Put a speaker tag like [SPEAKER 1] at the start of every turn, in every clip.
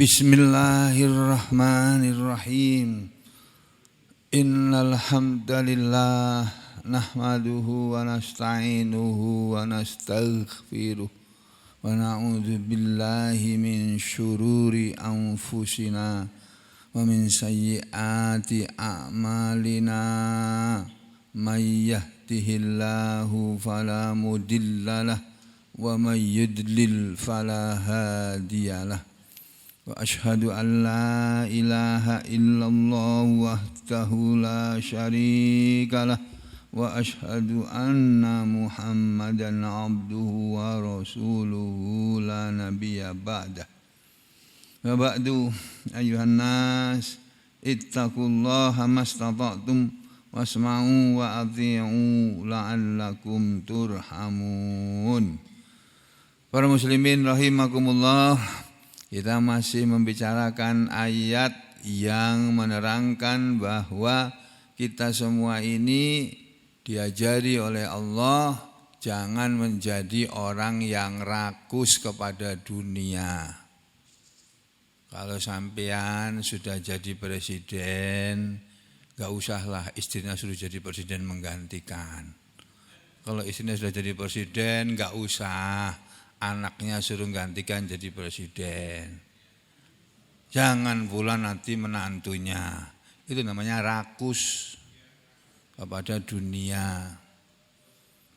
[SPEAKER 1] Bismillahirrahmanirrahim. Innal hamdalillah nahmaduhu wa nasta'inuhu wa nastaghfiruh wa na'udzu billahi min syururi anfusina wa min sayyiati a'malina. May yahdihillahu fala mudhillalah wa may yudlil fala hadiyalah. Wa ashhadu an la ilaha illallah wahdahu la syarikalah wa ashhadu anna Muhammadan abduhu wa rasuluhu la nabiyya ba'dah. Wa ba'du ayyuhan nas ittaqullaha mastata'tum wasma'u wa athi'u la'allakum turhamun. Para muslimin rahimakumullah, kita masih membicarakan ayat yang menerangkan bahwa kita semua ini diajari oleh Allah jangan menjadi orang yang rakus kepada dunia. Kalau sampean sudah jadi presiden, gak usahlah istrinya suruh jadi presiden menggantikan. Kalau istrinya sudah jadi presiden, gak usah anaknya suruh gantikan jadi presiden. Jangan pula nanti menantunya. Itu namanya rakus kepada dunia.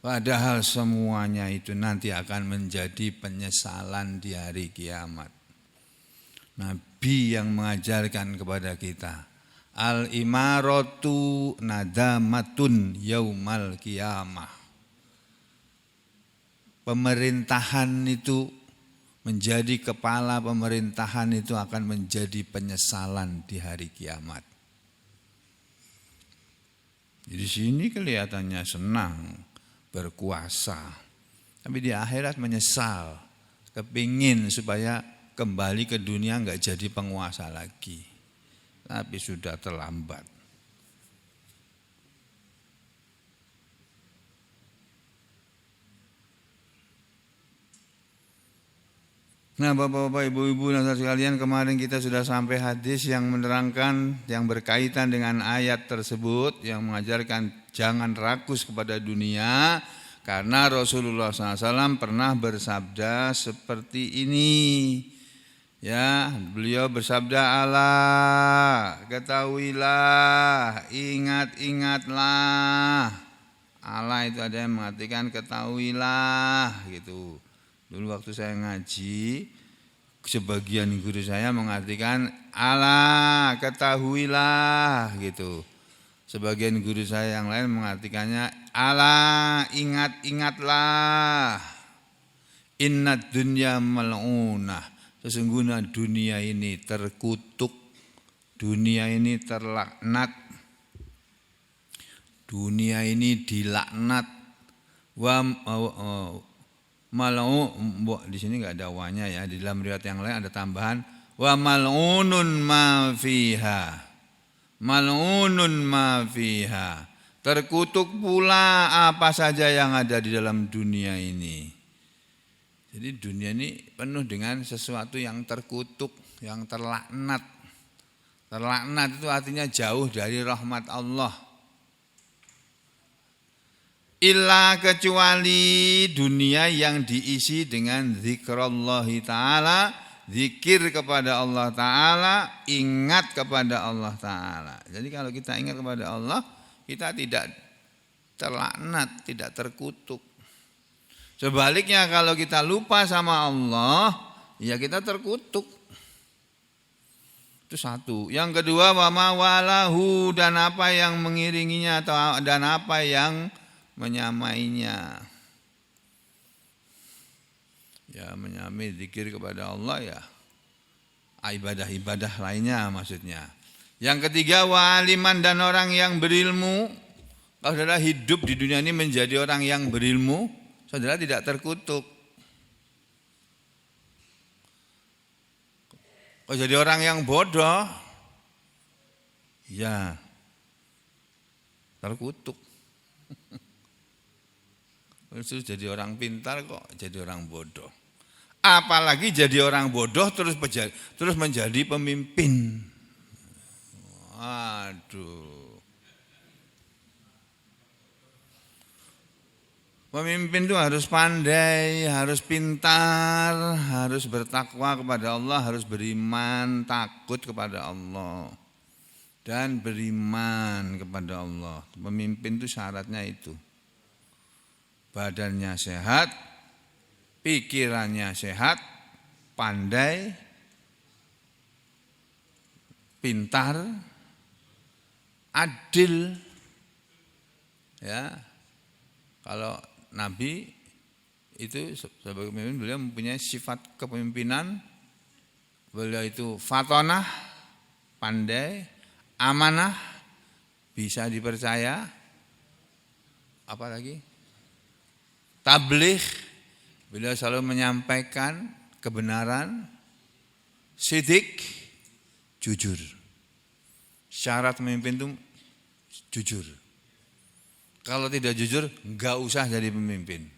[SPEAKER 1] Padahal semuanya itu nanti akan menjadi penyesalan di hari kiamat. Nabi yang mengajarkan kepada kita, al-imaratu nadamatun yaumal kiamah. Pemerintahan itu, menjadi kepala pemerintahan itu akan menjadi penyesalan di hari kiamat. Di sini kelihatannya senang berkuasa, tapi di akhirat menyesal, kepingin supaya kembali ke dunia enggak jadi penguasa lagi, tapi sudah terlambat. Nah, Bapak-bapak, Ibu-ibu dan saudara sekalian, kemarin kita sudah sampai hadis yang menerangkan, yang berkaitan dengan ayat tersebut, yang mengajarkan jangan rakus kepada dunia, karena Rasulullah SAW pernah bersabda seperti ini. Ya, beliau bersabda, Allah, ketahuilah, ingat-ingatlah. Allah itu ada yang mengartikan ketahuilah gitu. Dulu waktu saya ngaji, sebagian guru saya mengartikan Allah ketahuilah gitu. Sebagian guru saya yang lain mengartikannya Allah ingat-ingatlah. Innad dunya mal'unah. Sesungguhnya dunia ini terkutuk. Dunia ini terlaknat. Dunia ini dilaknat. Malau di sini enggak ada wanya ya, di dalam riwayat yang lain ada tambahan wa mal'unun ma fiha. Mal'unun ma fiha. Terkutuk pula apa saja yang ada di dalam dunia ini. Jadi dunia ini penuh dengan sesuatu yang terkutuk, yang terlaknat. Terlaknat itu artinya jauh dari rahmat Allah. Illa kecuali dunia yang diisi dengan zikrullahi ta'ala, zikir kepada Allah ta'ala, ingat kepada Allah ta'ala. Jadi kalau kita ingat kepada Allah, kita tidak terlaknat, tidak terkutuk. Sebaliknya kalau kita lupa sama Allah, ya kita terkutuk. Itu satu. Yang kedua, wa ma walahu, dan apa yang mengiringinya dan apa yang menyamainya. Ya, menyamai zikir kepada Allah ya ibadah-ibadah lainnya maksudnya. Yang ketiga, wa aliman, dan orang yang berilmu. Kalau saudara hidup di dunia ini menjadi orang yang berilmu, saudara tidak terkutuk. Kalau jadi orang yang bodoh, ya terkutuk. Terus jadi orang pintar kok jadi orang bodoh. Apalagi jadi orang bodoh terus menjadi pemimpin. Aduh. Pemimpin itu harus pandai, harus pintar, harus bertakwa kepada Allah, harus beriman, takut kepada Allah. Dan beriman kepada Allah. Pemimpin itu syaratnya itu. Badannya sehat, pikirannya sehat, pandai, pintar, adil. Ya. Kalau Nabi itu sebagai pemimpin, beliau mempunyai sifat kepemimpinan. Beliau itu fatonah, pandai, amanah, bisa dipercaya. Apalagi? Tabligh, beliau selalu menyampaikan kebenaran. Sidik, jujur. Syarat pemimpin itu jujur. Kalau tidak jujur, enggak usah jadi pemimpin.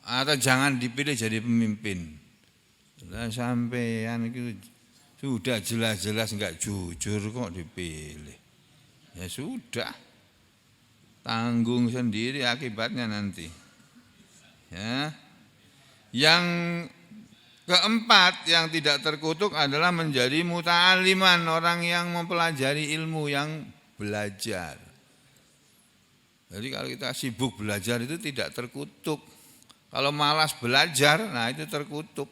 [SPEAKER 1] Atau jangan dipilih jadi pemimpin. Sudah sampean itu sudah jelas-jelas enggak jujur kok dipilih. Ya sudah. Tanggung sendiri akibatnya nanti. Ya. Yang keempat yang tidak terkutuk adalah menjadi muta'aliman, orang yang mempelajari ilmu, yang belajar. Jadi kalau kita sibuk belajar itu tidak terkutuk. Kalau malas belajar, nah itu terkutuk.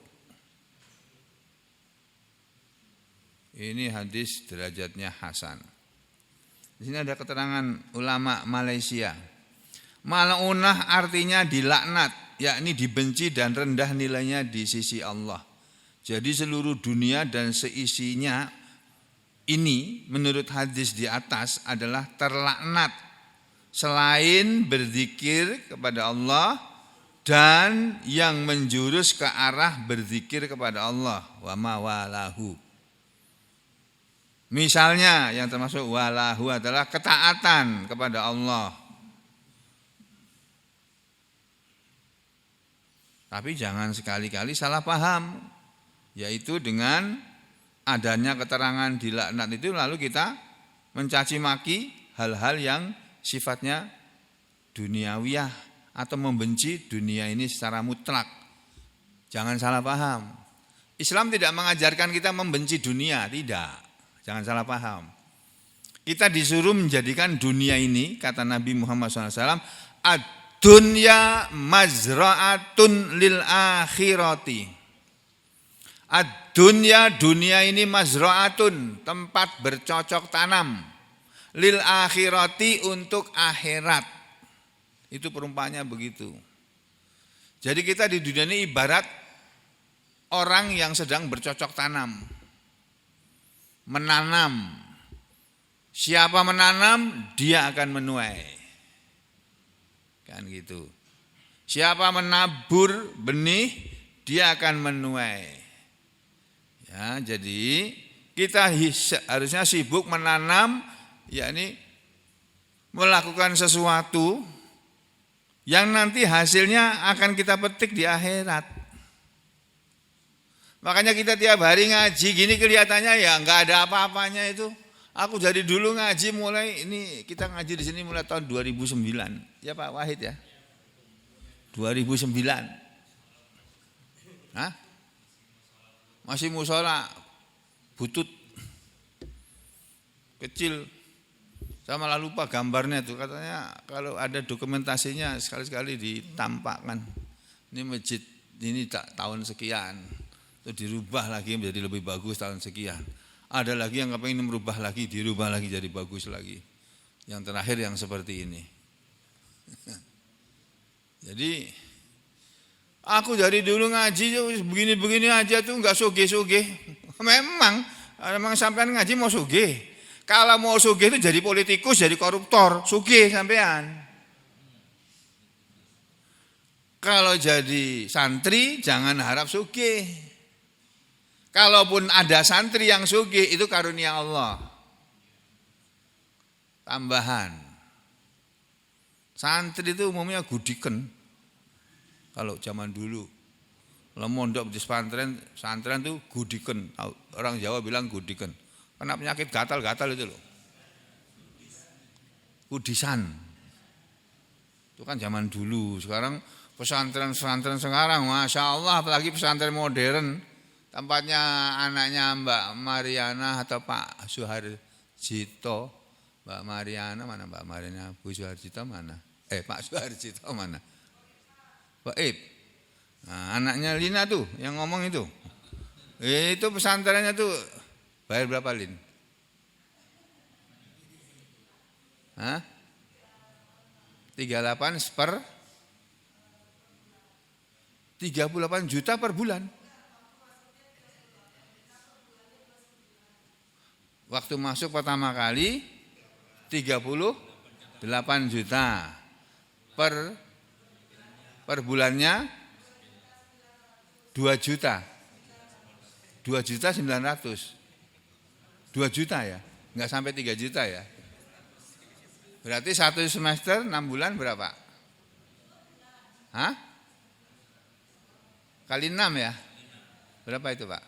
[SPEAKER 1] Ini hadis derajatnya hasan. Di sini ada keterangan ulama Malaysia. Mal'unah artinya dilaknat, yakni dibenci dan rendah nilainya di sisi Allah. Jadi seluruh dunia dan seisinya ini menurut hadis di atas adalah terlaknat. Selain berzikir kepada Allah dan yang menjurus ke arah berzikir kepada Allah, wa ma walahu. Misalnya yang termasuk walahu adalah ketaatan kepada Allah. Tapi jangan sekali-kali salah paham, yaitu dengan adanya keterangan dilaknat itu lalu kita mencaci maki hal-hal yang sifatnya duniawiyah atau membenci dunia ini secara mutlak. Jangan salah paham. Islam tidak mengajarkan kita membenci dunia, tidak. Jangan salah paham. Kita disuruh menjadikan dunia ini, kata Nabi Muhammad SAW, ad-dunya mazra'atun lil akhirati. Ad-dunya, dunia ini mazra'atun, tempat bercocok tanam. Lil akhirati, untuk akhirat. Itu perumpamannya begitu. Jadi kita di dunia ini ibarat orang yang sedang bercocok tanam. Menanam. Siapa menanam, dia akan menuai. Kan gitu. Siapa menabur benih, dia akan menuai. Ya, jadi kita harusnya sibuk menanam, yakni melakukan sesuatu yang nanti hasilnya akan kita petik di akhirat. Makanya kita tiap hari ngaji gini kelihatannya ya enggak ada apa-apanya itu. Aku dari dulu ngaji mulai ini kita ngaji di sini mulai tahun 2009. Ya Pak Wahid ya. 2009. Hah? Masih musola butut kecil. Saya malah lupa gambarnya tuh, katanya kalau ada dokumentasinya sekali-sekali ditampakkan. Ini masjid ini tahun sekian, itu dirubah lagi menjadi lebih bagus tahun sekian. Ada lagi yang kepengen merubah lagi, dirubah lagi jadi bagus lagi. Yang terakhir yang seperti ini. Jadi aku dari dulu ngaji begini-begini aja tuh enggak sugih-sugih. Memang sampean ngaji mau sugih. Kalau mau sugih itu jadi politikus, jadi koruptor, sugih sampean. Kalau jadi santri jangan harap sugih. Kalaupun ada santri yang sugih itu karunia Allah. Tambahan. Santri itu umumnya gudiken. Kalau zaman dulu. Kalau mondok di pesantren tuh gudiken. Orang Jawa bilang gudiken. Kena penyakit gatal-gatal itu loh. Kudisan. Itu kan zaman dulu. Sekarang pesantren sekarang, Masya Allah, apalagi pesantren modern. Tempatnya anaknya Mbak Mariana atau Pak Suharjito. Mbak Mariana mana Mbak Mariana? Bu Suharjito mana? Pak Suharjito mana? Baik. Nah, anaknya Lina tuh yang ngomong itu. Itu pesantrennya tuh bayar berapa Lin? Hah? 38 per 38 juta per bulan. Waktu masuk pertama kali 38 juta per bulannya 2 juta 900. 2 juta ya, enggak sampai 3 juta ya. Berarti 1 semester 6 bulan berapa? Hah? Kali 6 ya? Berapa itu Pak?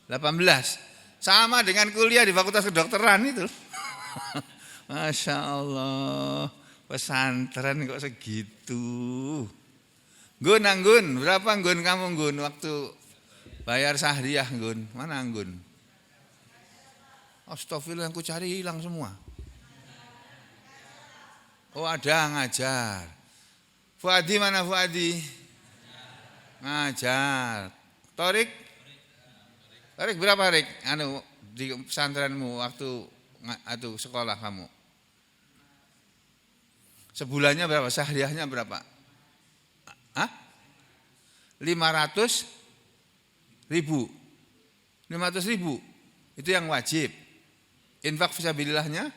[SPEAKER 1] 18. Sama dengan kuliah di Fakultas Kedokteran itu. Masya Allah, pesantren kok segitu. Gun, berapa Gun kamu Gun waktu bayar sahriyah Gun? Mana Gun? Astagfirullah, yang ku cari hilang semua. Oh ada ngajar. Fuadi mana Fuadi? Ngajar. Torik berapa Rik? Di pesantrenmu waktu sekolah kamu? Sebulannya berapa? Sahriyahnya berapa? 500 ribu itu yang wajib. Infak fisabilillahnya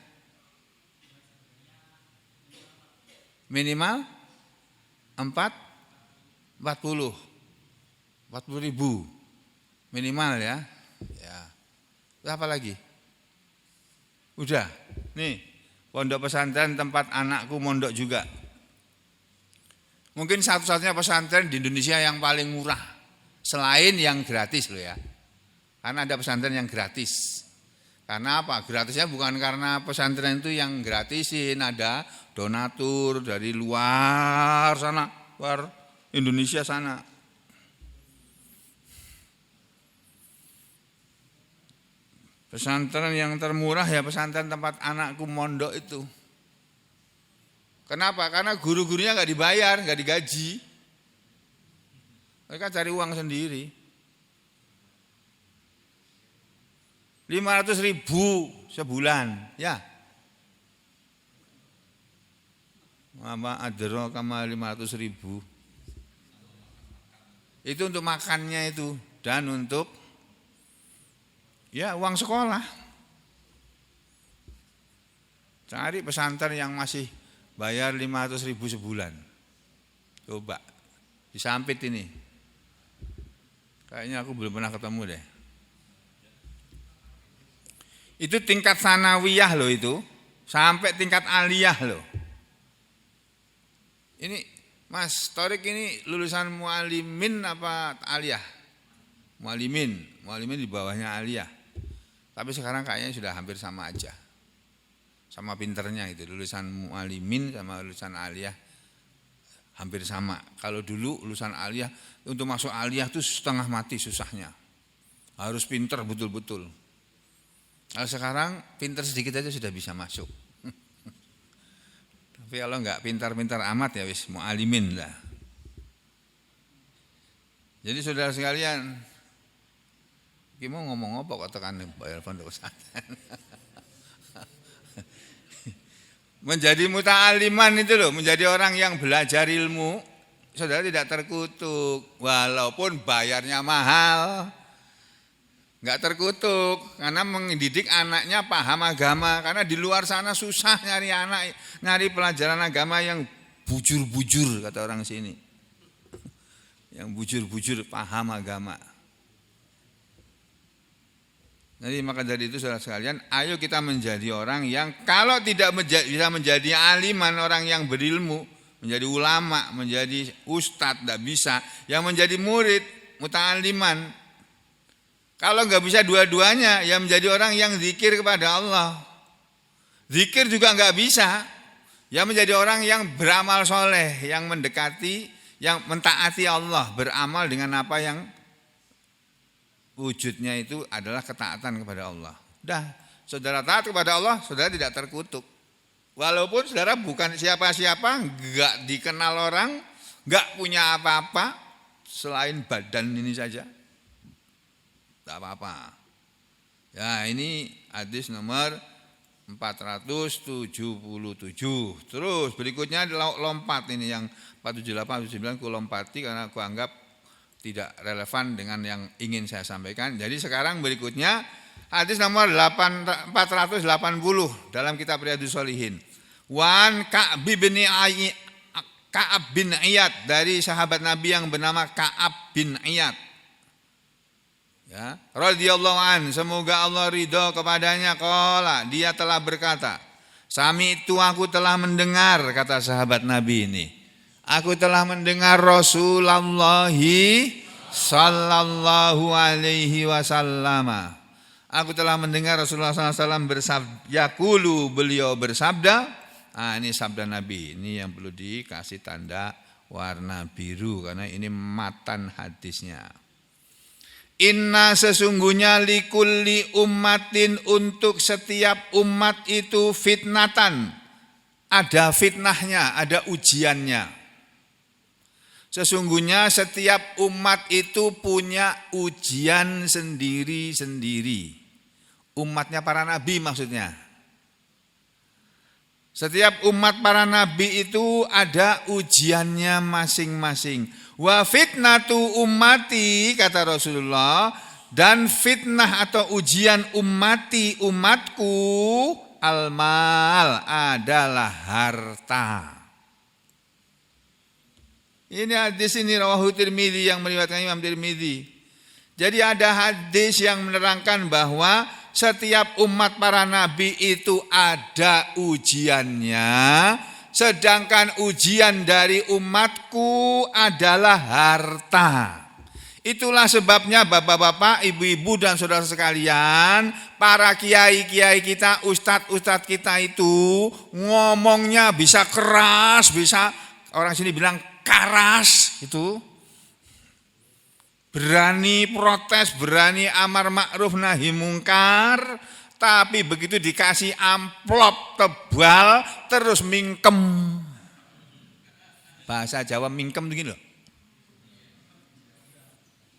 [SPEAKER 1] minimal 40 ribu minimal ya. Apa lagi? Udah. Nih pondok pesantren tempat anakku mondok juga. Mungkin satu-satunya pesantren di Indonesia yang paling murah. Selain yang gratis loh ya. Karena ada pesantren yang gratis. Karena apa? Gratisnya bukan karena pesantren itu yang gratisin. Ada donatur dari luar sana. Luar Indonesia sana. Pesantren yang termurah ya pesantren tempat anakku mondok itu. Kenapa? Karena guru-gurunya nggak dibayar, nggak digaji. Mereka cari uang sendiri. 500 ribu sebulan, ya. Mama adro kama 500 ribu. Itu untuk makannya itu dan untuk ya uang sekolah. Cari pesantren yang masih bayar 500 ribu sebulan. Coba disampit ini. Kayaknya aku belum pernah ketemu deh. Itu tingkat sanawiyah loh itu. Sampai tingkat aliyah loh. Ini Mas Torik ini lulusan mualimin apa aliyah? Mualimin di bawahnya aliyah. Tapi sekarang kayaknya sudah hampir sama aja. Sama pinternya itu, lulusan mualimin sama lulusan aliyah hampir sama. Kalau dulu lulusan aliyah, untuk masuk aliyah itu setengah mati susahnya. Harus pinter betul-betul. Kalau sekarang pinter sedikit aja sudah bisa masuk. Tapi kalau enggak pintar-pintar amat ya wis mualimin lah. Jadi saudara sekalian, kita mau ngomong apa kok tekan bayar pondok pesantren. Menjadi muta'aliman itu loh, menjadi orang yang belajar ilmu, saudara tidak terkutuk, walaupun bayarnya mahal, enggak terkutuk, karena mendidik anaknya paham agama, karena di luar sana susah nyari pelajaran agama yang bujur-bujur kata orang sini, yang bujur-bujur paham agama. Jadi maka dari itu saudara sekalian, ayo kita menjadi orang yang kalau tidak bisa menjadi aliman, orang yang berilmu, menjadi ulama, menjadi ustadz, tidak bisa. Yang menjadi murid, muta'alliman. Kalau nggak bisa dua-duanya, ya menjadi orang yang zikir kepada Allah. Zikir juga nggak bisa, ya menjadi orang yang beramal soleh, yang mendekati, yang mentaati Allah, beramal dengan apa yang wujudnya itu adalah ketaatan kepada Allah. Dah, saudara taat kepada Allah, saudara tidak terkutuk. Walaupun saudara bukan siapa-siapa, nggak dikenal orang, nggak punya apa-apa selain badan ini saja. Tak apa-apa. Ya, ini hadis nomor 477. Terus berikutnya lompat ini yang 478 479 aku lompati karena aku anggap tidak relevan dengan yang ingin saya sampaikan. Jadi sekarang berikutnya hadis nomor 480 dalam kitab Riyadhus Shalihin. Wan Ka'ab bin Iyad, dari sahabat Nabi yang bernama Ka'ab bin Iyad. Ya, radhiyallahu an, semoga Allah ridho kepadanya, qala, dia telah berkata, sami itu aku telah mendengar, kata sahabat Nabi ini, aku telah mendengar Rasulullah sallallahu alaihi wasallam. Aku telah mendengar Rasulullah SAW bersabda, yaqulu, beliau bersabda. Ini sabda Nabi, ini yang perlu dikasih tanda warna biru karena ini matan hadisnya. Inna, sesungguhnya, likulli ummatin, untuk setiap umat itu fitnatan, ada fitnahnya, ada ujiannya. Sesungguhnya setiap umat itu punya ujian sendiri-sendiri. Umatnya para nabi maksudnya. Setiap umat para nabi itu ada ujiannya masing-masing. Wa fitnatu ummati, kata Rasulullah, dan fitnah atau ujian ummati, umatku, al-mal, adalah harta. Ini hadis ini rawahu Tirmidzi, yang meriwayatkan Imam Tirmidzi. Jadi ada hadis yang menerangkan bahwa setiap umat para nabi itu ada ujiannya, sedangkan ujian dari umatku adalah harta. Itulah sebabnya bapak-bapak, ibu-ibu dan saudara sekalian, para kiai-kiai kita, ustadz-ustadz kita itu ngomongnya bisa keras, bisa orang sini bilang karas itu. Berani protes, berani amar ma'ruf nahi mungkar, tapi begitu dikasih amplop tebal terus mingkem. Bahasa Jawa mingkem begini loh.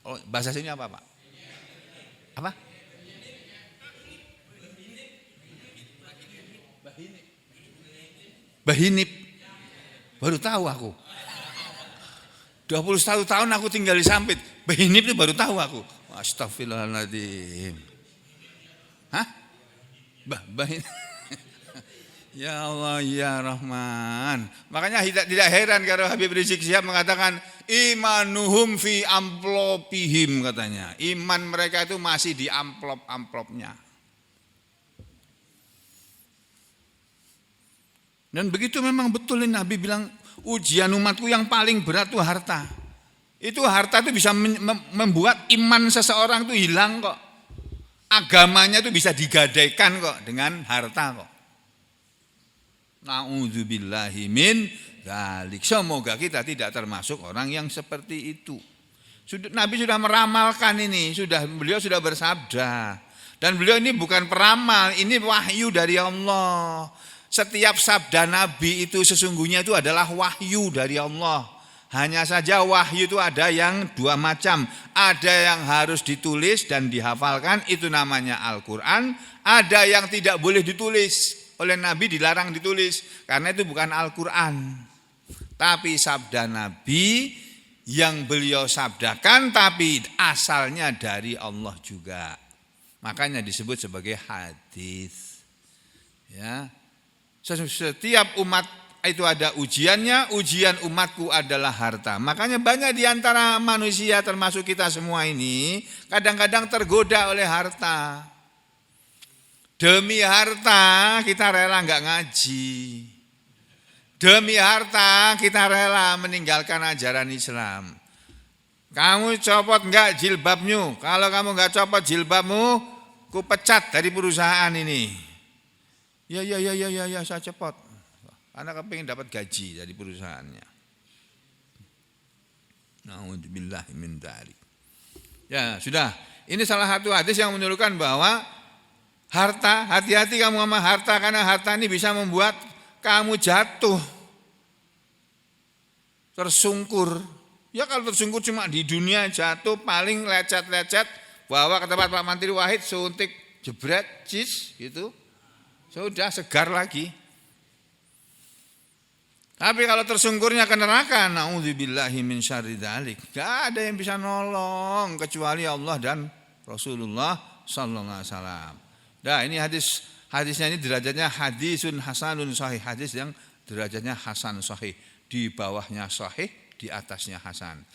[SPEAKER 1] Oh, bahasa sini apa, Pak? Apa? Bahinip. Baru tahu aku. 21 tahun aku tinggal di Sampit. Bahinip itu baru tahu aku. Astagfirullahaladzim. Hah? Bahinip. Ya Allah, ya Rahman. Makanya tidak heran kalau Habib Rizik Syihab mengatakan imanuhum fi amplopihim, katanya. Iman mereka itu masih di amplop-amplopnya. Dan begitu memang betul ini Nabi bilang ujian umatku yang paling berat itu harta. Itu harta itu bisa membuat iman seseorang itu hilang kok. Agamanya itu bisa digadaikan kok dengan harta kok. Na'udzubillahi min dzalik. Semoga kita tidak termasuk orang yang seperti itu. Nabi sudah meramalkan ini, beliau sudah bersabda. Dan beliau ini bukan peramal, ini wahyu dari Allah. Setiap sabda Nabi itu sesungguhnya itu adalah wahyu dari Allah. Hanya saja wahyu itu ada yang dua macam. Ada yang harus ditulis dan dihafalkan, itu namanya Al-Quran. Ada yang tidak boleh ditulis. Oleh Nabi dilarang ditulis karena itu bukan Al-Quran, tapi sabda Nabi yang beliau sabdakan tapi asalnya dari Allah juga, makanya disebut sebagai hadis. Ya, setiap umat itu ada ujiannya, ujian umatku adalah harta. Makanya banyak diantara manusia termasuk kita semua ini kadang-kadang tergoda oleh harta. Demi harta kita rela enggak ngaji. Demi harta kita rela meninggalkan ajaran Islam. Kamu copot enggak jilbabmu? Kalau kamu enggak copot jilbabmu, ku pecat dari perusahaan ini. Ya, saya copot. Karena kepingin dapat gaji dari perusahaannya. Na'udzubillah min dzalik. Ya, sudah. Ini salah satu hadis yang menunjukkan bahwa harta, hati-hati kamu sama harta, karena harta ini bisa membuat kamu jatuh, tersungkur. Ya kalau tersungkur cuma di dunia, jatuh paling lecet-lecet, bawa ke tempat Pak Mantri Wahid, suntik, jebret, cis, gitu. Sudah segar lagi. Tapi kalau tersungkurnya ke neraka, na'udzubillahi min syarri dzalik, enggak ada yang bisa nolong kecuali Allah dan Rasulullah sallallahu alaihi wasallam. Nah, ini hadisnya ini derajatnya hadisun hasanun sahih, hadis yang derajatnya hasan sahih, di bawahnya sahih, di atasnya hasan.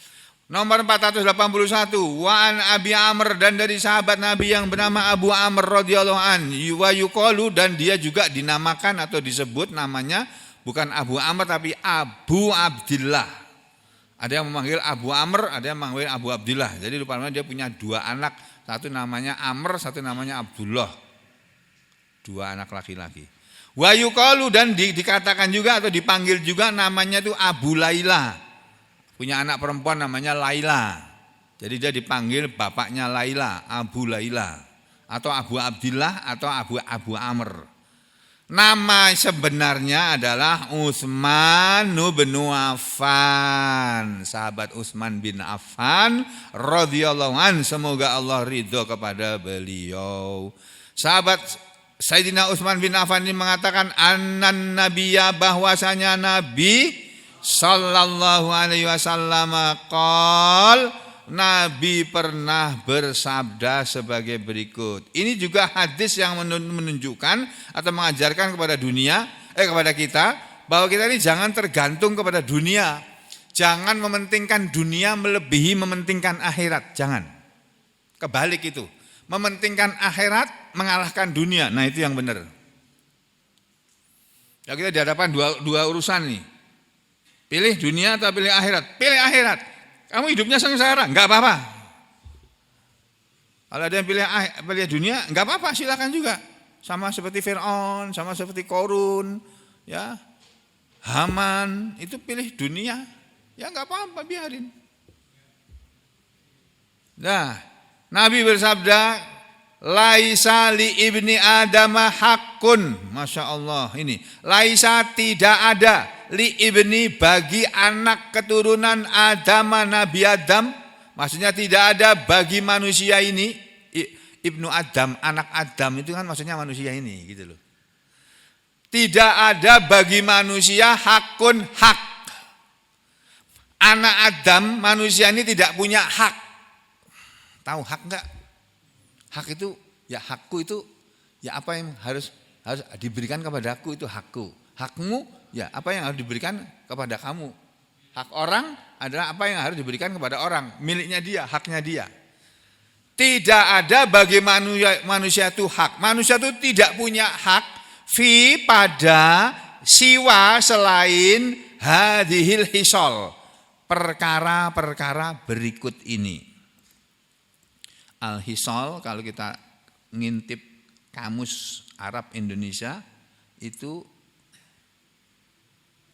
[SPEAKER 1] Nomor 481, wa an Abi Amr, dan dari sahabat Nabi yang bernama Abu Amr radhiyallahu an, wa yuqalu, dan dia juga dinamakan atau disebut namanya bukan Abu Amr tapi Abu Abdillah. Ada yang memanggil Abu Amr, ada yang memanggil Abu Abdillah. Jadi rupanya dia punya dua anak, satu namanya Amr, satu namanya Abdullah. Dua anak laki-laki. Wa yuqalu, dan dikatakan juga atau dipanggil juga namanya itu Abu Laila. Punya anak perempuan namanya Laila. Jadi dia dipanggil bapaknya Laila, Abu Laila, atau Abu Abdillah atau Abu Amr. Nama sebenarnya adalah Utsman bin Affan, sahabat Utsman bin Affan radhiyallahu an, semoga Allah ridho kepada beliau. Sahabat Sayyidina Utsman bin Affan ini mengatakan annan nabiyya, bahwasanya Nabi sallallahu alaihi wasallam qol, Nabi pernah bersabda sebagai berikut. Ini juga hadis yang menunjukkan atau mengajarkan kepada kepada kita bahwa kita ini jangan tergantung kepada dunia. Jangan mementingkan dunia melebihi mementingkan akhirat, jangan. Kebalik itu. Mementingkan akhirat mengalahkan dunia. Nah, itu yang benar. Ya, kita di hadapan dua urusan nih. Pilih dunia atau pilih akhirat? Pilih akhirat. Kamu hidupnya sengsara, enggak apa-apa. Kalau ada yang pilih dunia, enggak apa-apa, silakan juga. Sama seperti Fir'aun, sama seperti Korun, ya, Haman, itu pilih dunia, ya enggak apa-apa, biarin. Nah, Nabi bersabda, laisa li ibni adama hakun. Masya Allah, ini laisa, tidak ada, li ibni, bagi anak keturunan Adam, Nabi Adam, maksudnya tidak ada bagi manusia ini, ibnu Adam, anak Adam itu kan maksudnya manusia ini, gitu loh. Tidak ada bagi manusia hakun, hak. Anak Adam, manusia ini tidak punya hak. Tahu hak enggak? Hak itu, ya hakku itu, ya apa yang harus diberikan kepadaku, itu hakku. Hakmu, ya apa yang harus diberikan kepada kamu. Hak orang adalah apa yang harus diberikan kepada orang. Miliknya dia, haknya dia. Tidak ada bagi manusia itu hak. Manusia itu tidak punya hak fi pada siwa selain hadhil hisol. Perkara-perkara berikut ini. Al-hisol, kalau kita ngintip kamus Arab Indonesia, itu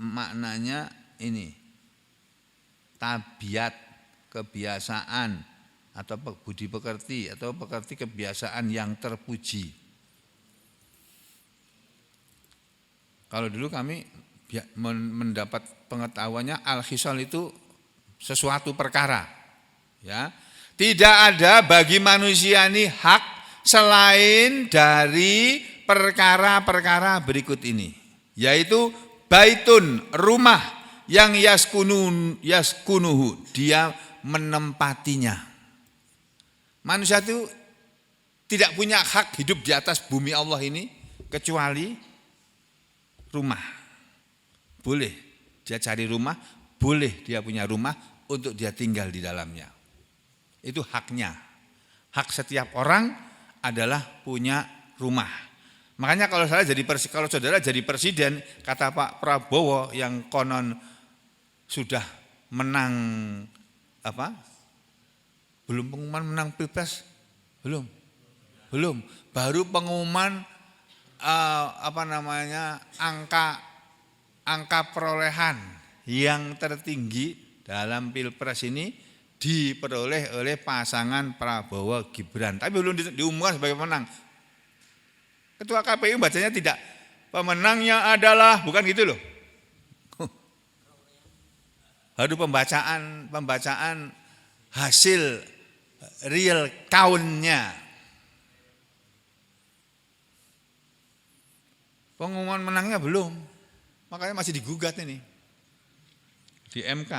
[SPEAKER 1] maknanya ini, tabiat, kebiasaan, atau budi pekerti, atau pekerti kebiasaan yang terpuji. Kalau dulu kami mendapat pengetahuannya, al-hisol itu sesuatu perkara, ya. Tidak ada bagi manusia ini hak selain dari perkara-perkara berikut ini, yaitu baitun, rumah, yang yaskunuhu, dia menempatinya. Manusia itu tidak punya hak hidup di atas bumi Allah ini kecuali rumah. Boleh dia cari rumah, boleh dia punya rumah untuk dia tinggal di dalamnya. Itu haknya. Hak setiap orang adalah punya rumah. Makanya kalau saudara jadi presiden, kata Pak Prabowo yang konon sudah menang Belum pengumuman menang Pilpres? Belum. Baru pengumuman angka perolehan yang tertinggi dalam Pilpres ini diperoleh oleh pasangan Prabowo Gibran. Tapi belum diumumkan sebagai pemenang. Ketua KPU bacanya tidak, pemenangnya adalah, bukan gitu loh. Baru pembacaan hasil real count-nya. Pengumuman menangnya belum. Makanya masih digugat ini di MK.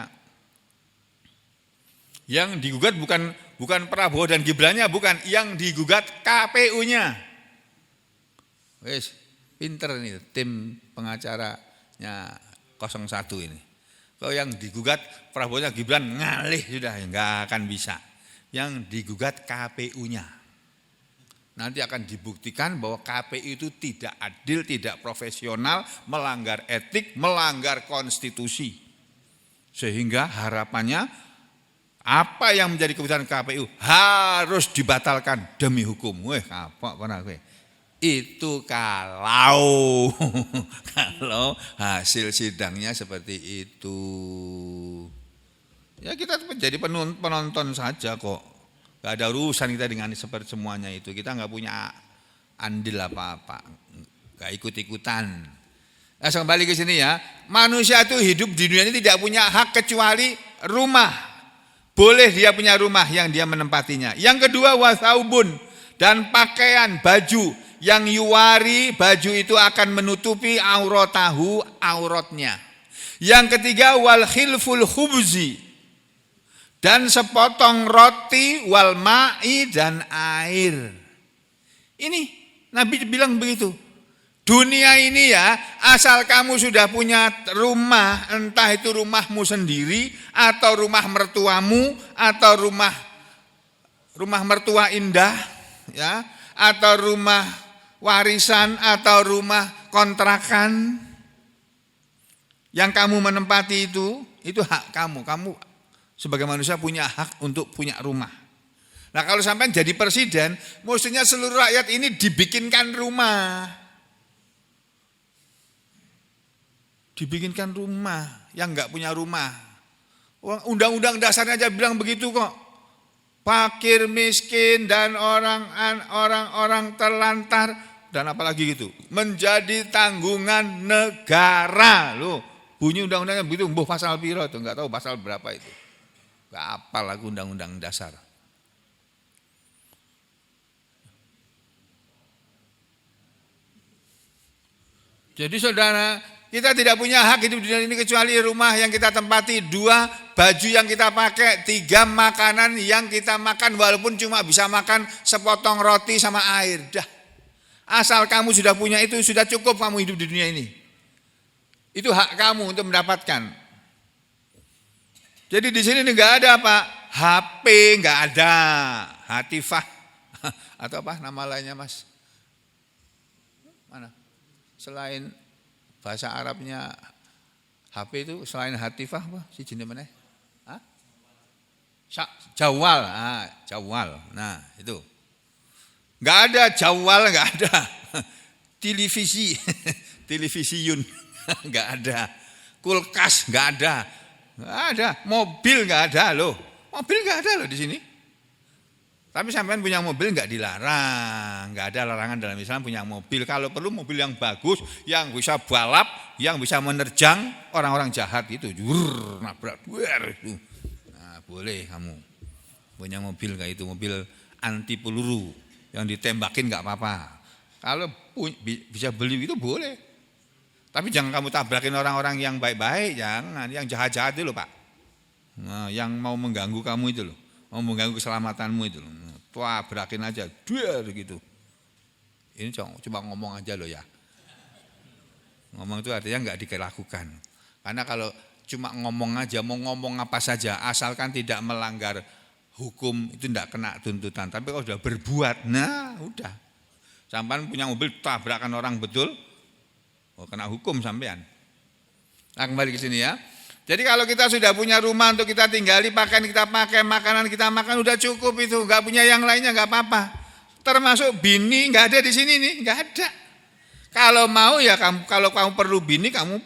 [SPEAKER 1] Yang digugat bukan Prabowo dan Gibrannya, bukan, yang digugat KPU-nya. Wes, pinter nih tim pengacaranya 01 ini. Kalau yang digugat Prabowo dan Gibran ngalih sudah, enggak akan bisa. Yang digugat KPU-nya. Nanti akan dibuktikan bahwa KPU itu tidak adil, tidak profesional, melanggar etik, melanggar konstitusi. Sehingga harapannya apa yang menjadi keputusan KPU harus dibatalkan demi hukum. Weh, apa pernah gue? Itu kalau hasil sidangnya seperti itu. Ya kita menjadi penonton saja kok. Gak ada urusan kita dengan seperti semuanya itu. Kita gak punya andil apa-apa. Gak ikut-ikutan. Nah, kembali ke sini ya. Manusia itu hidup di dunia ini tidak punya hak kecuali rumah. Boleh dia punya rumah yang dia menempatinya. Yang kedua wasaubun, dan pakaian, baju yang yuwari, baju itu akan menutupi auratahu, auratnya. Yang ketiga wal khilful khubzi, dan sepotong roti, wal ma'i, dan air. Ini Nabi bilang begitu. Dunia ini ya, asal kamu sudah punya rumah, entah itu rumahmu sendiri atau rumah mertuamu atau rumah mertua indah, ya, atau rumah warisan atau rumah kontrakan yang kamu menempati itu hak kamu. Kamu sebagai manusia punya hak untuk punya rumah. Nah, kalau sampai jadi presiden, mestinya seluruh rakyat ini dibikinkan rumah. Dibikinkan rumah, yang enggak punya rumah. Undang-undang dasarnya aja bilang begitu kok. Fakir, miskin, dan orang-orang terlantar, dan apalagi gitu, menjadi tanggungan negara. Loh, bunyi undang-undangnya begitu, mbuh pasal piro tuh, enggak tahu pasal berapa itu. Enggak apal lagu undang-undang dasar. Jadi saudara, kita tidak punya hak hidup di dunia ini kecuali rumah yang kita tempati, 2 baju yang kita pakai, 3 makanan yang kita makan walaupun cuma bisa makan sepotong roti sama air. Dah. Asal kamu sudah punya itu sudah cukup kamu hidup di dunia ini. Itu hak kamu untuk mendapatkan. Jadi di sini enggak ada apa? HP enggak ada, hatifah atau apa nama lainnya Mas? Mana? Selain bahasa Arabnya HP itu selain hatifah apa sih jenis mana? Hah? Jawal, jawal. Nah, itu. Enggak ada jawal, enggak ada. Televisi, televisiun enggak ada. Kulkas enggak ada. Enggak ada. Mobil enggak ada loh. Mobil enggak ada loh di sini. Tapi sampean punya mobil enggak dilarang, enggak ada larangan dalam Islam punya mobil. Kalau perlu mobil yang bagus, yang bisa balap, yang bisa menerjang orang-orang jahat itu, nabrak, itu. Nah, boleh kamu punya mobil kayak itu, mobil anti peluru yang ditembakin enggak apa-apa. Kalau bisa beli itu boleh. Tapi jangan kamu tabrakin orang-orang yang baik-baik, jangan, yang jahat-jahat itu loh Pak. Nah, yang mau mengganggu kamu itu loh. Mau mengganggu keselamatanmu itu, tabrakin aja, duar gitu. Ini cuma ngomong aja loh ya. Ngomong itu artinya enggak dilakukan. Karena kalau cuma ngomong aja, mau ngomong apa saja, asalkan tidak melanggar hukum itu enggak kena tuntutan. Tapi kalau sudah berbuat, nah udah. Sampean punya mobil tabrakan orang betul, oh kena hukum sampean. Nah kembali ke sini ya. Jadi kalau kita sudah punya rumah untuk kita tinggali, pakaian kita pakai, makanan kita makan, udah cukup itu. Nggak punya yang lainnya nggak apa-apa. Termasuk bini nggak ada di sini nih, nggak ada. Kalau mau ya kalau kamu perlu bini, kamu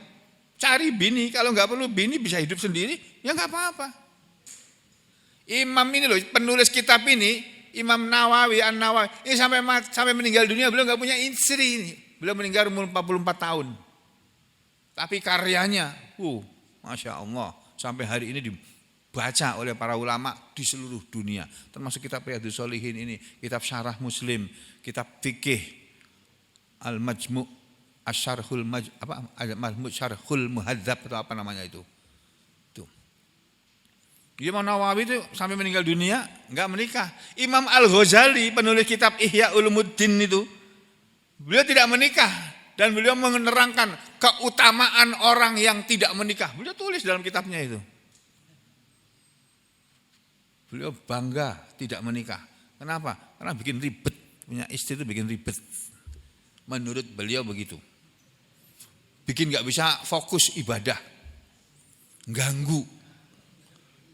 [SPEAKER 1] cari bini. Kalau nggak perlu bini bisa hidup sendiri, ya nggak apa-apa. Imam ini loh, penulis kitab ini, Imam Nawawi, An-Nawawi, ini sampai meninggal dunia beliau nggak punya istri ini. Beliau meninggal umur 44 tahun. Tapi karyanya, Masya Allah, sampai hari ini dibaca oleh para ulama di seluruh dunia. Termasuk kitab Riyadhus Shalihin ini, kitab Syarah Muslim, kitab fikih Al-Majmu' Asy-Syarhul Syarhul Muhadzab atau apa namanya itu. Imam Nawawi itu sampai meninggal dunia enggak menikah. Imam Al-Ghazali penulis kitab Ihya Ulumuddin itu, beliau tidak menikah dan beliau menerangkan keutamaan orang yang tidak menikah. Beliau tulis dalam kitabnya itu. Beliau bangga tidak menikah. Kenapa? Karena bikin ribet. Punya istri itu bikin ribet. Menurut beliau begitu. Bikin enggak bisa fokus ibadah. Ganggu.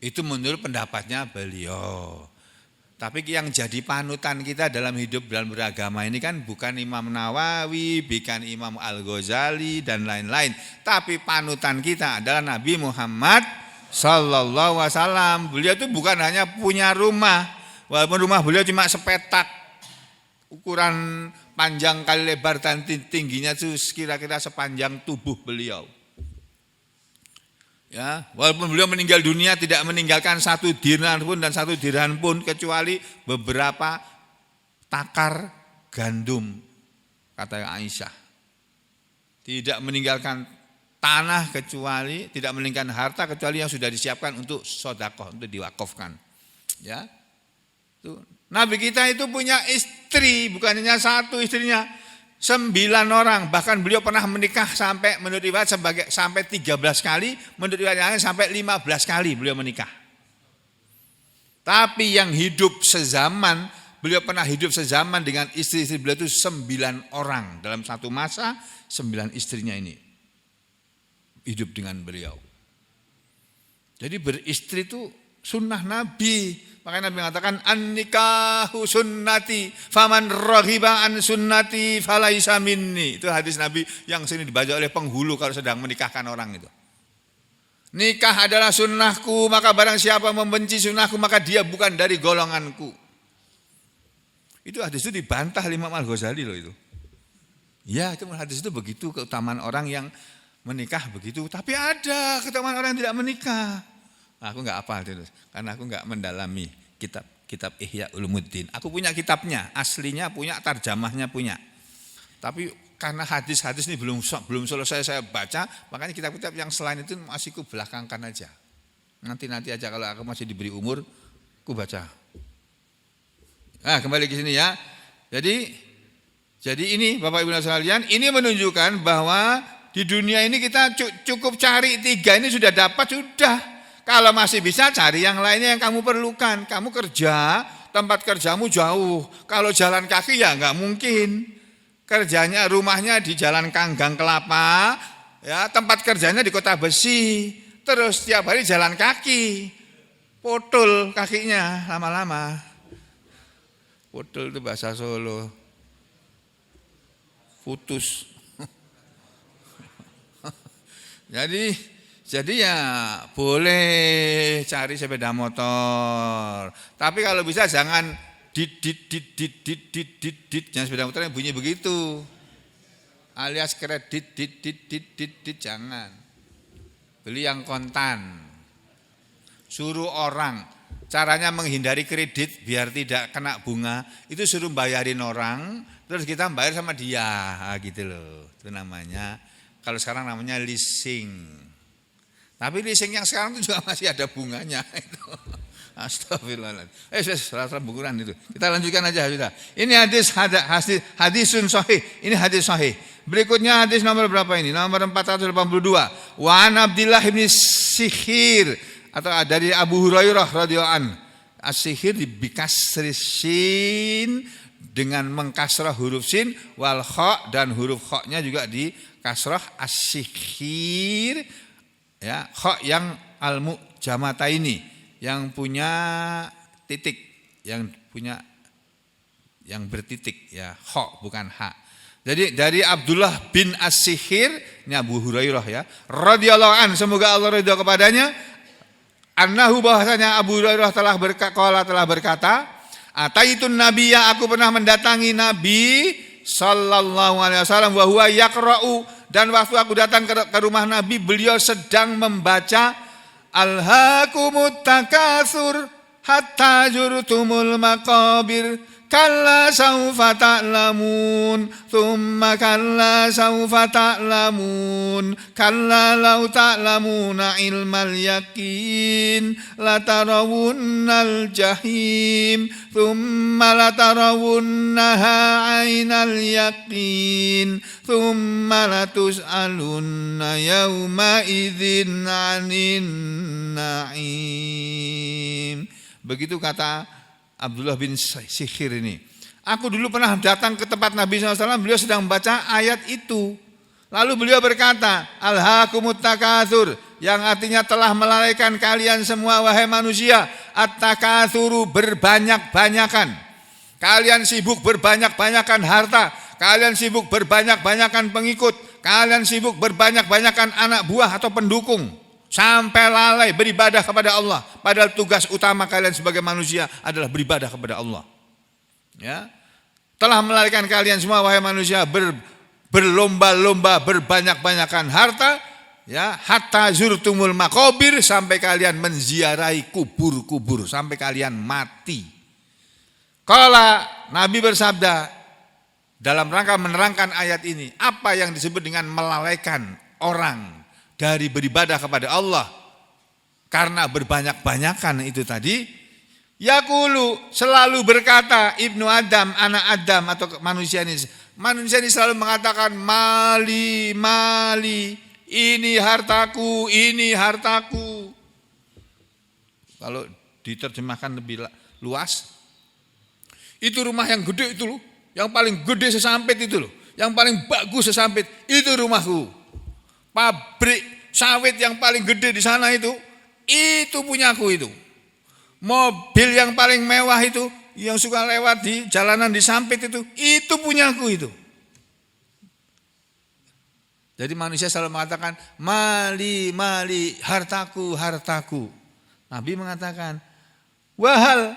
[SPEAKER 1] Itu menurut pendapatnya beliau. Tapi yang jadi panutan kita dalam hidup dalam beragama ini kan bukan Imam Nawawi, bukan Imam Al-Ghazali dan lain-lain. Tapi panutan kita adalah Nabi Muhammad Sallallahu Alaihi Wasallam. Beliau itu bukan hanya punya rumah, walaupun rumah beliau cuma sepetak, ukuran panjang kali lebar dan tingginya itu kira-kira sepanjang tubuh beliau. Ya, walaupun beliau meninggal dunia tidak meninggalkan satu dirham pun dan satu dirham pun kecuali beberapa takar gandum, kata Aisyah. Tidak meninggalkan tanah kecuali, tidak meninggalkan harta kecuali yang sudah disiapkan untuk sedekah, untuk diwakafkan. Ya. Nabi kita itu punya istri, bukan hanya satu istrinya. 9 orang, bahkan beliau pernah menikah sampai menurut riwayat sampai 13 kali, menurut riwayat yang lain sampai 15 kali beliau menikah. Tapi yang hidup sezaman, beliau pernah hidup sezaman dengan istri-istri beliau itu 9 orang dalam satu masa, 9 istrinya ini hidup dengan beliau. Jadi beristri itu sunnah Nabi. Makanya Nabi mengatakan an-nikahu sunnati faman raghiba an sunnati falaisa minni. Itu hadis Nabi yang sering dibaca oleh penghulu kalau sedang menikahkan orang itu. Nikah adalah sunnahku, maka barang siapa membenci sunnahku maka dia bukan dari golonganku. Itu hadis itu dibantah Imam Al-Ghazali loh itu. Ya, itu hadis itu begitu keutamaan orang yang menikah begitu, tapi ada keutamaan orang yang tidak menikah. Aku enggak hafal terus, karena aku enggak mendalami kitab Ihya Ulumuddin. Aku punya kitabnya, aslinya punya, tarjamahnya punya. Tapi karena hadis-hadis ini belum selesai saya baca, makanya kitab-kitab yang selain itu masih ku belakangkan aja. Nanti aja kalau aku masih diberi umur, ku baca. Nah, kembali ke sini ya. Jadi ini Bapak Ibu sekalian, ini menunjukkan bahwa di dunia ini kita cukup cari 3 ini sudah dapat, sudah. Kalau masih bisa cari yang lainnya yang kamu perlukan. Kamu kerja, tempat kerjamu jauh. Kalau jalan kaki ya enggak mungkin. Kerjanya, rumahnya di Jalan Kanggang Kelapa, ya, tempat kerjanya di Kota Besi. Terus setiap hari jalan kaki. Potul kakinya lama-lama. Potul itu bahasa Solo. Putus. Jadi ya boleh cari sepeda motor. Tapi kalau bisa jangan dit jangan sepeda motor yang bunyi begitu. Alias kredit dit jangan. Beli yang kontan. Suruh orang, caranya menghindari kredit biar tidak kena bunga, itu suruh bayarin orang, terus kita bayar sama dia, gitu loh. Itu namanya, kalau sekarang namanya leasing. Tapi leasing yang sekarang itu juga masih ada bunganya itu. Astagfirullahaladzim. Salah bukuran itu. Kita lanjutkan aja sudah. Ini hadisun sahih. Ini hadis sahih. Berikutnya hadis nomor berapa ini? Nomor 482. Wa an Abdillah bin Sikhir, atau dari Abu Hurairah radhiyallahu anhu. As-Sikhir bikasri sin, dengan mengkasrah huruf sin, wal kha, dan huruf kha-nya juga di kasrah, as-sikhir. ya, kha yang al-mu'jamataini, yang punya titik, yang bertitik ya, kha bukan ha. Jadi dari Abdullah bin As-Sikhir, ini Abu Hurairah ya, radhiyallahu an, semoga Allah ridha kepadanya, annahu bahwasanya Abu Hurairah telah berkata, ataitun nabiyya, aku pernah mendatangi Nabi sallallahu alaihi wasallam, wa huwa yaqra'u, dan waktu aku datang ke rumah Nabi, beliau sedang membaca alhaakumut takatsur hatta zurtumul maqabir kalla saufa ta'lamun thumma kalla saufa ta'lamun kalla law ta'lamuna ilmal yaqin latarawunnal jahim thumma latarawunnaha ainal yaqin thumma latus'alunna yawma idzin 'anin na'im. Begitu kata Abdullah bin Sikhir ini. Aku dulu pernah datang ke tempat Nabi SAW, beliau sedang membaca ayat itu. Lalu beliau berkata, alhaakumut takatsur, yang artinya telah melalaikan kalian semua wahai manusia. At-takatsuru, berbanyak-banyakan. Kalian sibuk berbanyak-banyakan harta, kalian sibuk berbanyak-banyakan pengikut, kalian sibuk berbanyak-banyakan anak buah atau pendukung, sampai lalai beribadah kepada Allah. Padahal tugas utama kalian sebagai manusia adalah beribadah kepada Allah. Ya, telah melalaikan kalian semua wahai manusia, berlomba-lomba berbanyak-banyakan harta, ya, hatta zurtumul maqabir, sampai kalian menziarahi kubur-kubur, sampai kalian mati. Kala Nabi bersabda dalam rangka menerangkan ayat ini, apa yang disebut dengan melalaikan orang dari beribadah kepada Allah karena berbanyak-banyakan itu tadi. Yaqulu, selalu berkata Ibnu Adam, anak Adam atau manusia ini selalu mengatakan mali, mali, ini hartaku, ini hartaku. Kalau diterjemahkan lebih luas, itu rumah yang gede itu loh, yang paling gede sesampit itu loh, yang paling bagus sesampit itu rumahku. Pabrik sawit yang paling gede di sana itu punyaku itu. Mobil yang paling mewah itu, yang suka lewat di jalanan di sampit itu punyaku itu. Jadi manusia selalu mengatakan mali, mali, hartaku, hartaku. Nabi mengatakan, wahal,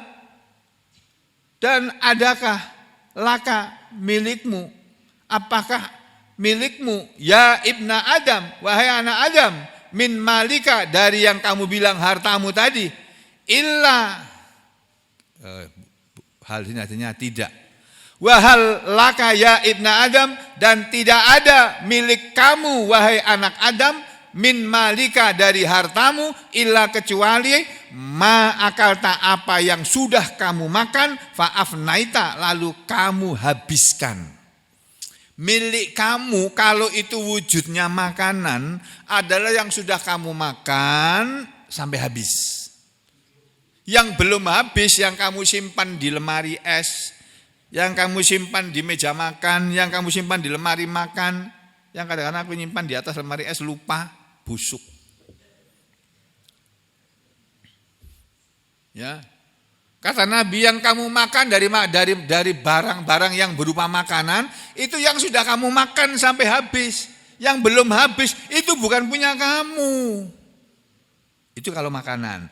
[SPEAKER 1] dan adakah laka, milikmu, apakah milikmu ya ibna Adam, wahai anak Adam, min malika, dari yang kamu bilang hartamu tadi, illa, hal ini artinya tidak. Wahal laka ya ibna Adam, dan tidak ada milik kamu wahai anak Adam, min malika, dari hartamu, illa, kecuali ma akalta, apa yang sudah kamu makan, fa'afnaita, lalu kamu habiskan. Milik kamu kalau itu wujudnya makanan adalah yang sudah kamu makan sampai habis. Yang belum habis, yang kamu simpan di lemari es, yang kamu simpan di meja makan, yang kamu simpan di lemari makan, yang kadang-kadang aku nyimpan di atas lemari es, lupa, busuk. Ya. Kata Nabi, yang kamu makan dari barang-barang yang berupa makanan, itu yang sudah kamu makan sampai habis. Yang belum habis itu bukan punya kamu. Itu kalau makanan.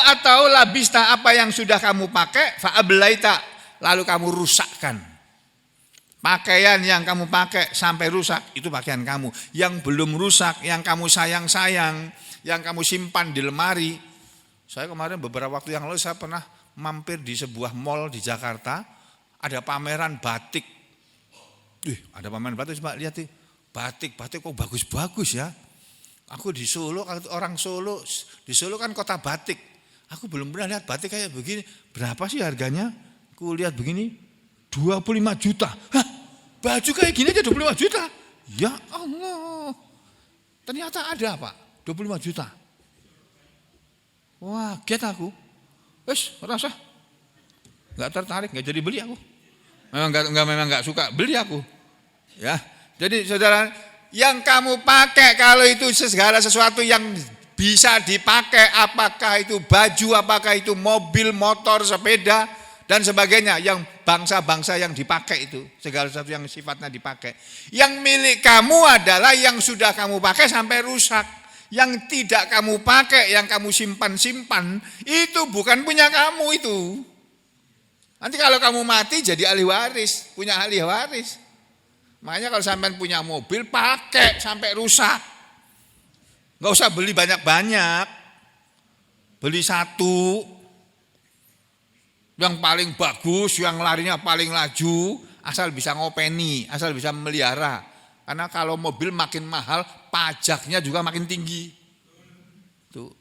[SPEAKER 1] Atau labista, apa yang sudah kamu pakai, fa'ablaita, lalu kamu rusakkan. Pakaian yang kamu pakai sampai rusak, itu pakaian kamu. Yang belum rusak, yang kamu sayang-sayang, yang kamu simpan di lemari. Saya kemarin beberapa waktu yang lalu saya pernah mampir di sebuah mall di Jakarta, ada pameran batik. Ada pameran batik, coba lihat nih. Batik kok bagus-bagus ya. Aku di Solo, orang Solo, di Solo kan kota batik. Aku belum pernah lihat batik kayak begini. Berapa sih harganya? Aku lihat begini, 25 juta. Hah, baju kayak gini aja 25 juta? Ya Allah. Ternyata ada Pak, 25 juta. Wah, get aku. Rasa nggak tertarik, nggak jadi beli aku. Memang nggak suka beli aku. Ya, jadi saudara, yang kamu pakai, kalau itu segala sesuatu yang bisa dipakai, apakah itu baju, apakah itu mobil, motor, sepeda, dan sebagainya, yang bangsa-bangsa yang dipakai itu, segala sesuatu yang sifatnya dipakai. Yang milik kamu adalah yang sudah kamu pakai sampai rusak. Yang tidak kamu pakai, yang kamu simpan-simpan, itu bukan punya kamu itu. Nanti kalau kamu mati jadi ahli waris, punya ahli waris. Makanya kalau sampean punya mobil, pakai sampai rusak. Enggak usah beli banyak-banyak. Beli satu yang paling bagus, yang larinya paling laju, asal bisa ngopeni, asal bisa melihara. Karena kalau mobil makin mahal, pajaknya juga makin tinggi. Tuh.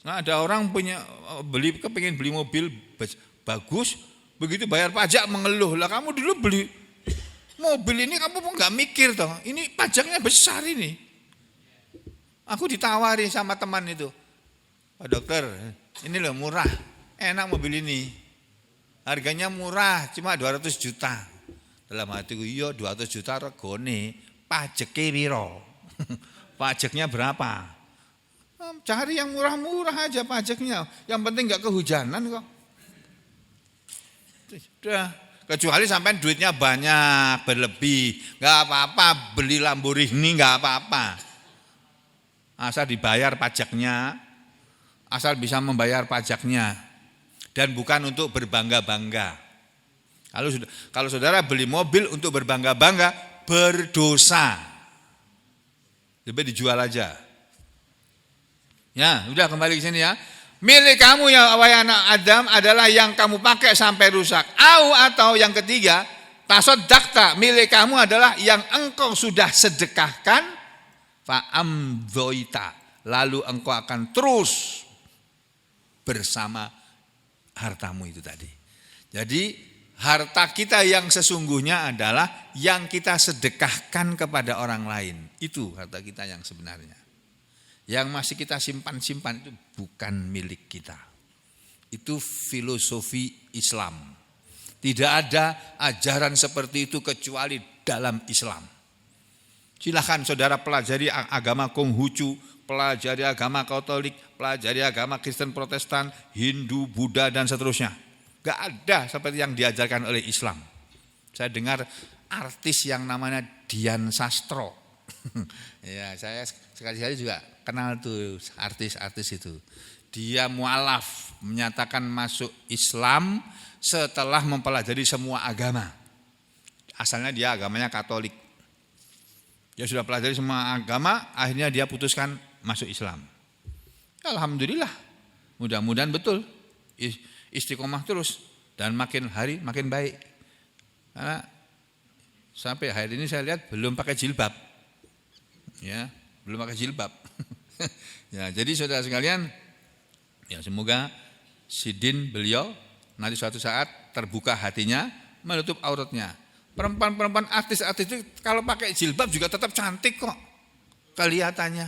[SPEAKER 1] Nah, ada orang kepingin beli mobil bagus, begitu bayar pajak mengeluh. Lah kamu dulu beli mobil ini kamu nggak mikir toh, ini pajaknya besar ini. Aku ditawari sama teman itu, Pak Dokter, ini loh murah, enak mobil ini, harganya murah, cuma 200 juta. Dalam hatiku, iya 200 juta regone, pajaknya piro? Pajaknya berapa? Cari yang murah-murah aja pajaknya, yang penting nggak kehujanan kok. Sudah. Kecuali sampai duitnya banyak, berlebih, nggak apa-apa, beli Lamborghini nggak apa-apa. Asal dibayar pajaknya, asal bisa membayar pajaknya, dan bukan untuk berbangga-bangga. Kalau saudara beli mobil untuk berbangga-bangga, berdosa. Lebih dijual aja. Ya, udah kembali ke sini ya. Milik kamu ya wahai anak Adam adalah yang kamu pakai sampai rusak. Atau yang ketiga, tasaddaqta, milik kamu adalah yang engkau sudah sedekahkan, fa'amdhoita, lalu engkau akan terus bersama hartamu itu tadi. Jadi harta kita yang sesungguhnya adalah yang kita sedekahkan kepada orang lain. Itu harta kita yang sebenarnya. Yang masih kita simpan-simpan itu bukan milik kita. Itu filosofi Islam. Tidak ada ajaran seperti itu kecuali dalam Islam. Silahkan saudara pelajari agama Konghucu, pelajari agama Katolik, pelajari agama Kristen Protestan, Hindu, Buddha, dan seterusnya. Gak ada seperti yang diajarkan oleh Islam. Saya dengar artis yang namanya Dian Sastro. Ya, saya sekali-sekali juga kenal tuh artis-artis itu. Dia mualaf, menyatakan masuk Islam setelah mempelajari semua agama. Asalnya dia agamanya Katolik. Dia sudah pelajari semua agama, akhirnya dia putuskan masuk Islam. Alhamdulillah, mudah-mudahan betul. Istiqomah terus dan makin hari makin baik. Karena sampai hari ini saya lihat belum pakai jilbab. Ya, belum pakai jilbab. Ya, jadi saudara sekalian, ya semoga sidin beliau nanti suatu saat terbuka hatinya, menutup auratnya. Perempuan-perempuan artis-artis itu kalau pakai jilbab juga tetap cantik kok. Kelihatannya.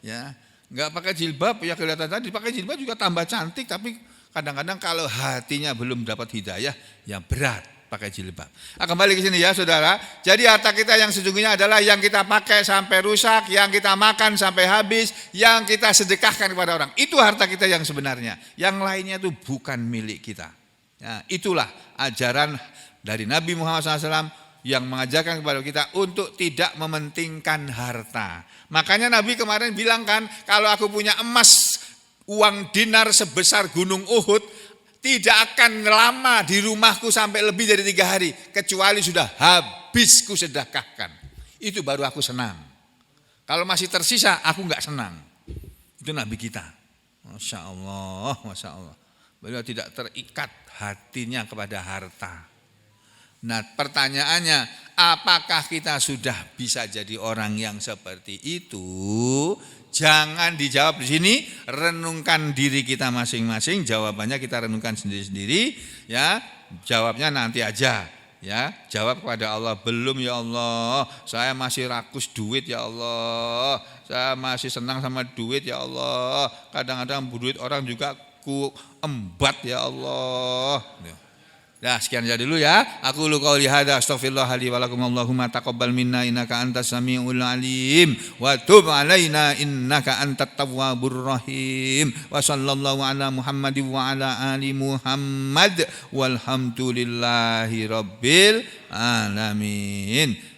[SPEAKER 1] Ya. Enggak pakai jilbab ya kelihatan tadi, pakai jilbab juga tambah cantik, tapi kadang-kadang kalau hatinya belum dapat hidayah ya berat pakai jilbab. Nah, kembali ke sini ya saudara. Jadi harta kita yang sesungguhnya adalah yang kita pakai sampai rusak, yang kita makan sampai habis, yang kita sedekahkan kepada orang. Itu harta kita yang sebenarnya. Yang lainnya itu bukan milik kita. Ya, itulah ajaran dari Nabi Muhammad SAW yang mengajarkan kepada kita untuk tidak mementingkan harta. Makanya Nabi kemarin bilang kan, kalau aku punya emas, uang dinar sebesar gunung Uhud, tidak akan lama di rumahku sampai lebih dari 3 hari, kecuali sudah habis ku sedekahkan. Itu baru aku senang. Kalau masih tersisa, aku enggak senang. Itu Nabi kita. Masya Allah. Beliau tidak terikat hatinya kepada harta. Nah, pertanyaannya, apakah kita sudah bisa jadi orang yang seperti itu? Jangan dijawab di sini, renungkan diri kita masing-masing. Jawabannya kita renungkan sendiri-sendiri, ya. Jawabnya nanti aja, ya. Jawab kepada Allah, belum ya Allah, saya masih rakus duit ya Allah. Saya masih senang sama duit ya Allah. Kadang-kadang duit orang juga ku embat ya Allah. Dah sekian aja dulu ya. Aku lu qauli hada astaghfirullah li wa lakum Allahumma taqabbal minna innaka antas samiul alim wa tub alaina innaka antat tawwabur rahim. Wa sallallahu ala Muhammadin wa ala ali Muhammad walhamdulillahi rabbil alamin.